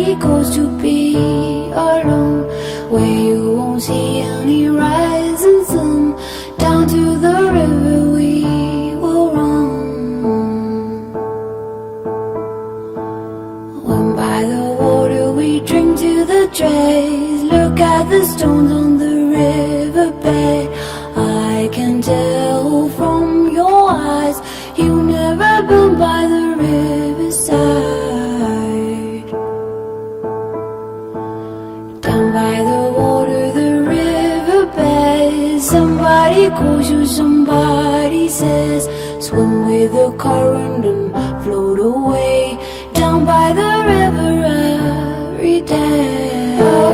Somebody goes to be alone, where you won't see any rising sun. Down to the river we will run. When by the water we drink to the dregs. Look at the stones on the riverbed. I can tell from your eyes you never been by the riverside. Down by the water, the riverbed. Somebody calls you, somebody says, swim with the current and float away. Down by the river every day. Oh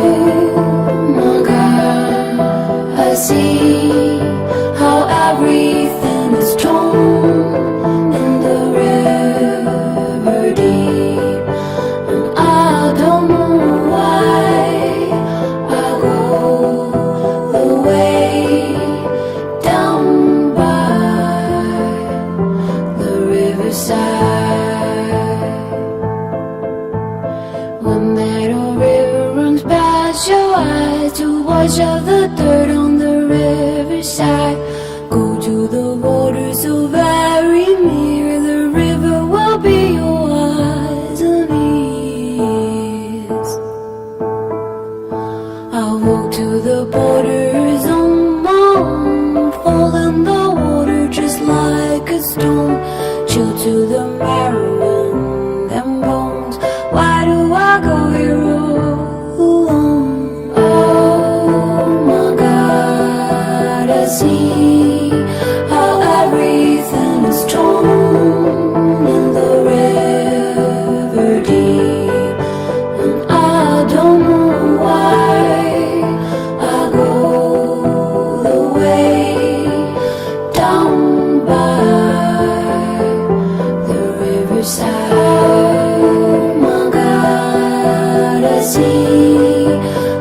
my God, I see how everything is torn in the river deep, and I don't know why I go the way down by the riverside. When that old river runs past your eyes to wash out the dirt on the riverside. Go to the water so very near, the river will be your eyes and ears. I'll walk to the borders on my own, fall in the water just like a stone, chill to the marrow in them bones. Why do I go here all alone? Oh my God, I see how everything is torn in the river deep, and I don't know why I go the way down by the riverside. Oh my God, I see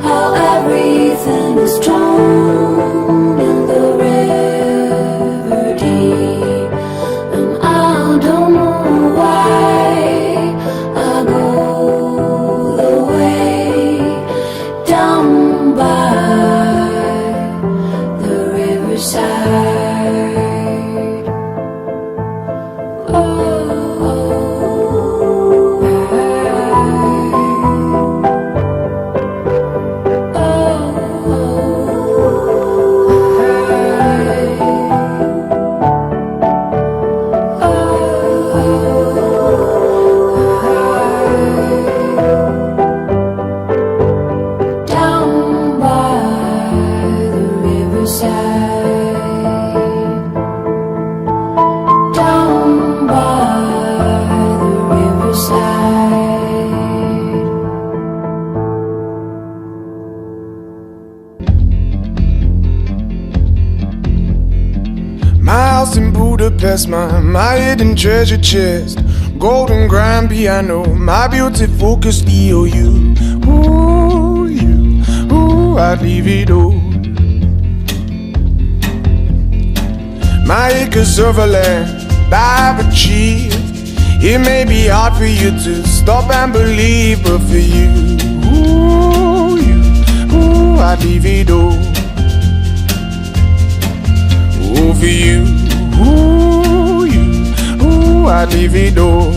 how everything is torn in the river deep, and I don't know why I go the way down by the riverside. Oh. Down by the riverside. Down by the riverside. My house in Budapest, my hidden treasure chest, golden grand piano, my beautiful Castell. You, I'd leave it all. My acres of land I've achieved. It may be hard for you to stop and believe, but for you, I'd leave it all. Oh, for you, I'd leave it all.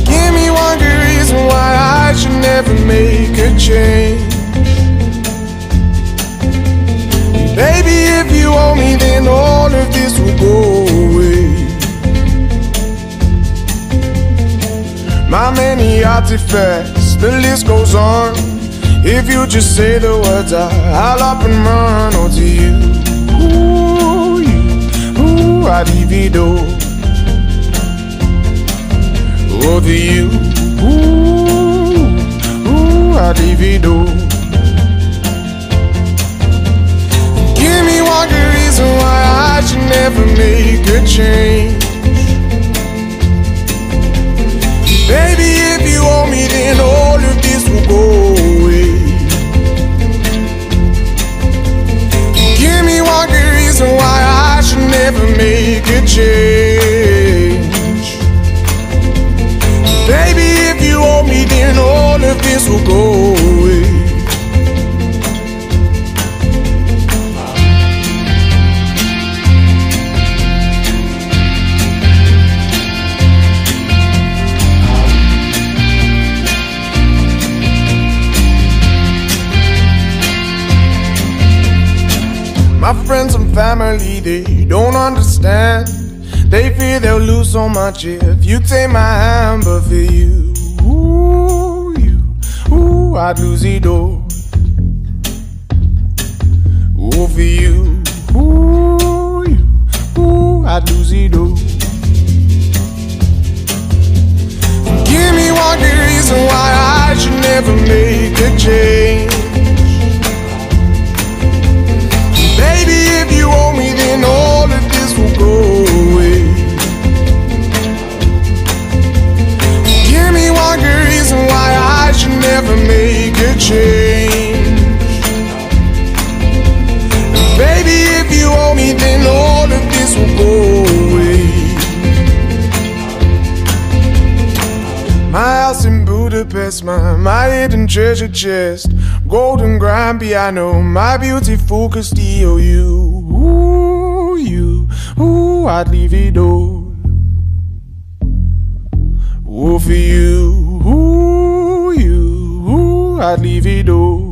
Give me one good reason why I should never make a change. Baby, if you owe me, then all of this will go away. My many artifacts, the list goes on. If you just say the words, I'll up and run. Oh, to you, I'd leave it all. Oh, to you, I'd leave it all. Give me one good reason why I should never make a change. Baby, if you owe me, then all of this will go away. Give me one good reason why I should never make a change. Baby, My friends and family, they don't understand. They fear they'll lose so much if you take my hand. But for you, I'd lose it all. Oh, for you, I'd lose it all. Give me one good reason why I should never make a change. Baby, if you owe me, then all of this will go away. Give me one good reason why I should never make a change. Baby, if you owe me, then all of this will go away. My house in Budapest, my hidden treasure chest, golden grand piano, my beautiful Castell. I'd leave it all. Oh, for you, I'd leave it all.